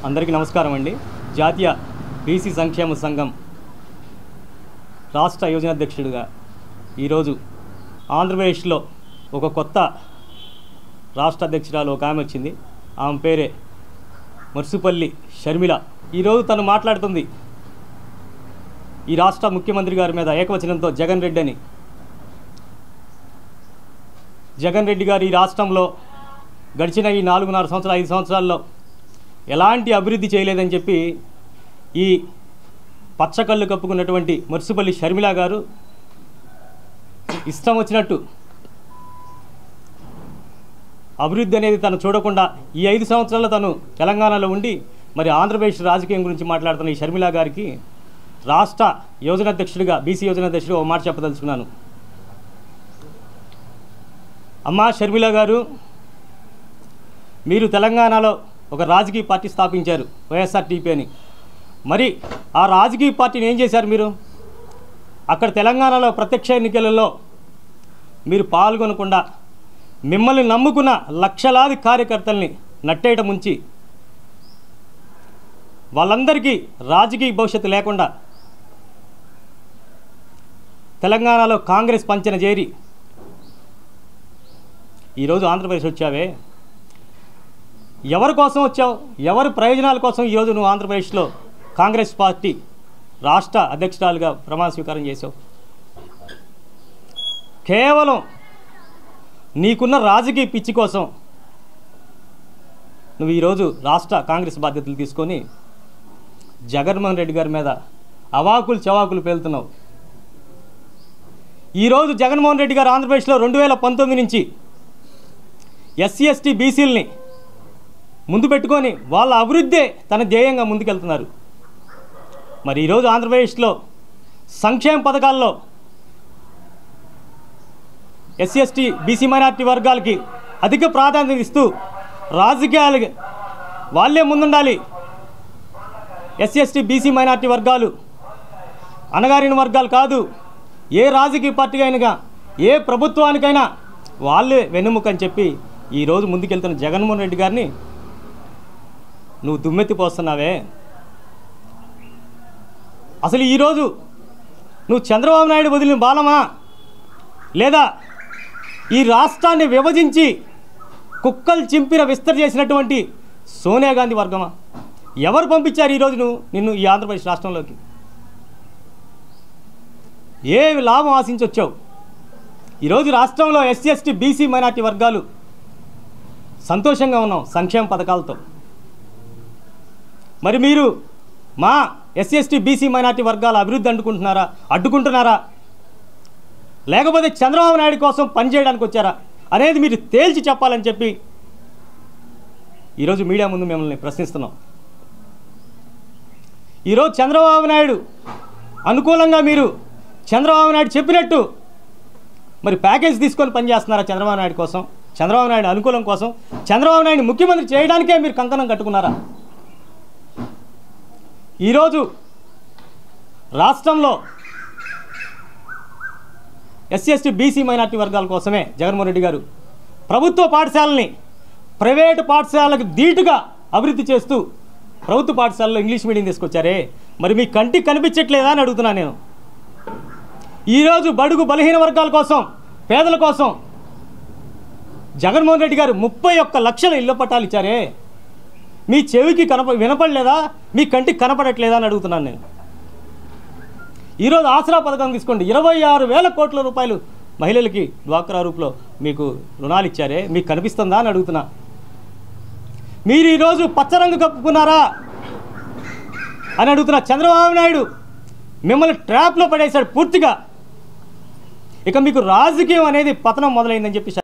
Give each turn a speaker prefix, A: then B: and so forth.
A: అందరికీ నమస్కారం అండి. జాతీయ బీసీ సంక్షేమ సంఘం రాష్ట్ర యోజన అధ్యక్షుడిగా ఈరోజు ఆంధ్రప్రదేశ్లో ఒక కొత్త రాష్ట్ర అధ్యక్షురాలు ఒక ఆమె వచ్చింది. ఆమె పేరే మర్సుపల్లి షర్మిల. ఈరోజు తను మాట్లాడుతుంది ఈ రాష్ట్ర ముఖ్యమంత్రి గారి మీద ఏకవచనంతో జగన్ రెడ్డి అని. జగన్ రెడ్డి గారు ఈ రాష్ట్రంలో గడిచిన ఈ 4.5 సంవత్సరాలు 5 సంవత్సరాల్లో ఎలాంటి అభివృద్ధి చేయలేదని చెప్పి ఈ పచ్చకళ్ళు కప్పుకున్నటువంటి మర్సుపల్లి షర్మిల గారు ఇష్టం వచ్చినట్టు అభివృద్ధి అనేది తను చూడకుండా ఈ 5 సంవత్సరాల్లో తను తెలంగాణలో ఉండి మరి ఆంధ్రప్రదేశ్ రాజకీయం గురించి మాట్లాడుతున్న ఈ షర్మిల గారికి రాష్ట్ర యోజన అధ్యక్షుడిగా బీసీ యోజన అధ్యక్షుడిగా ఒక మాట చెప్పదలుచుకున్నాను. అమ్మా షర్మిల గారు, మీరు తెలంగాణలో ఒక రాజకీయ పార్టీ స్థాపించారు, వైఎస్ఆర్టీపీ అని. మరి ఆ రాజకీయ పార్టీని ఏం చేశారు మీరు? అక్కడ తెలంగాణలో ప్రత్యక్ష ఎన్నికలలో మీరు పాల్గొనకుండా మిమ్మల్ని నమ్ముకున్న లక్షలాది కార్యకర్తల్ని నట్టేట ముంచి వాళ్ళందరికీ రాజకీయ భవిష్యత్తు లేకుండా తెలంగాణలో కాంగ్రెస్ పంచన చేరి ఈరోజు ఆంధ్రప్రదేశ్ వచ్చావే, ఎవరి కోసం వచ్చావు? ఎవరి ప్రయోజనాల కోసం ఈరోజు నువ్వు ఆంధ్రప్రదేశ్లో కాంగ్రెస్ పార్టీ రాష్ట్ర అధ్యక్షురాలుగా ప్రమాణ స్వీకారం చేసావు? కేవలం నీకున్న రాజకీయ పిచ్చి కోసం నువ్వు ఈరోజు రాష్ట్ర కాంగ్రెస్ బాధ్యతలు తీసుకొని జగన్మోహన్ రెడ్డి గారి మీద అవాకులు చవాకులు పేలుతున్నావు. ఈరోజు జగన్మోహన్ రెడ్డి గారు ఆంధ్రప్రదేశ్లో 2019 నుంచి ఎస్సీ ఎస్టీ బీసీలని ముందు పెట్టుకొని వాళ్ళ అభివృద్ధే తన ధ్యేయంగా ముందుకెళ్తున్నారు. మరి ఈరోజు ఆంధ్రప్రదేశ్లో సంక్షేమ పథకాల్లో ఎస్సీ ఎస్టీ బీసీ మైనార్టీ వర్గాలకి అధిక ప్రాధాన్యత ఇస్తూ రాజకీయాలు వాళ్ళే ముందుండాలి. ఎస్సీ ఎస్టీ బీసీ మైనార్టీ వర్గాలు అణగారిన వర్గాలు కాదు. ఏ రాజకీయ పార్టీ అయినా ఏ ప్రభుత్వానికైనా వాళ్ళే వెన్నుముక అని చెప్పి ఈరోజు ముందుకెళ్తున్న జగన్మోహన్ రెడ్డి గారిని నువ్వు దుమ్మెత్తిపోస్తున్నావే. అసలు ఈరోజు నువ్వు చంద్రబాబు నాయుడు వదిలిన బాలమా, లేదా ఈ రాష్ట్రాన్ని విభజించి కుక్కలు చింపిన విస్తరి చేసినటువంటి సోనియా గాంధీ వర్గమా? ఎవరు పంపించారు ఈరోజు నిన్ను ఈ ఆంధ్రప్రదేశ్ రాష్ట్రంలోకి? ఏ లాభం ఆశించి వచ్చావు? ఈరోజు రాష్ట్రంలో ఎస్సీ ఎస్టీ బీసీ మైనార్టీ వర్గాలు సంతోషంగా ఉన్నాం సంక్షేమ పథకాలతో. మరి మీరు మా ఎస్సీ ఎస్టీ బీసీ మైనార్టీ వర్గాల అభివృద్ధి అడ్డుకుంటున్నారా లేకపోతే చంద్రబాబు నాయుడు కోసం పనిచేయడానికి వచ్చారా అనేది మీరు తేల్చి చెప్పాలని చెప్పి ఈరోజు మీడియా ముందు మిమ్మల్ని ప్రశ్నిస్తున్నాం. ఈరోజు చంద్రబాబు నాయుడు అనుకూలంగా మీరు చంద్రబాబు నాయుడు చెప్పినట్టు మరి ప్యాకేజ్ తీసుకొని పనిచేస్తున్నారా చంద్రబాబు నాయుడు కోసం, చంద్రబాబు నాయుడు అనుకూలం కోసం, చంద్రబాబు నాయుడు ముఖ్యమంత్రి చేయడానికే మీరు కంకణం కట్టుకున్నారా? ఈరోజు రాష్ట్రంలో ఎస్సీ ఎస్టీ బీసీ మైనార్టీ వర్గాల కోసమే జగన్మోహన్ రెడ్డి గారు ప్రభుత్వ పాఠశాలని ప్రైవేటు పాఠశాలకు ధీటుగా అభివృద్ధి చేస్తూ ప్రభుత్వ పాఠశాలలో ఇంగ్లీష్ మీడియం తీసుకొచ్చారే, మరి మీ కంటికి కనిపించట్లేదా అని అడుగుతున్నాను నేను. ఈరోజు బడుగు బలహీన వర్గాల కోసం, పేదల కోసం జగన్మోహన్ రెడ్డి గారు 31 లక్షల ఇళ్ల పట్టాలు ఇచ్చారే, మీ చెవికి వినపడలేదా, మీ కంటికి కనపడట్లేదా అని అడుగుతున్నాను నేను. ఈరోజు ఆసరా పథకం తీసుకోండి, 26,000 కోట్ల రూపాయలు మహిళలకి డ్వాక్రా రూపులో మీకు రుణాలు ఇచ్చారే, మీకు కనిపిస్తుందా అని అడుగుతున్నా. మీరు ఈరోజు పచ్చరంగు కప్పుకున్నారా అని అడుగుతున్నా. చంద్రబాబు నాయుడు మిమ్మల్ని ట్రాప్లో పడేశాడు పూర్తిగా. ఇక మీకు రాజకీయం అనేది పతనం మొదలైందని చెప్పి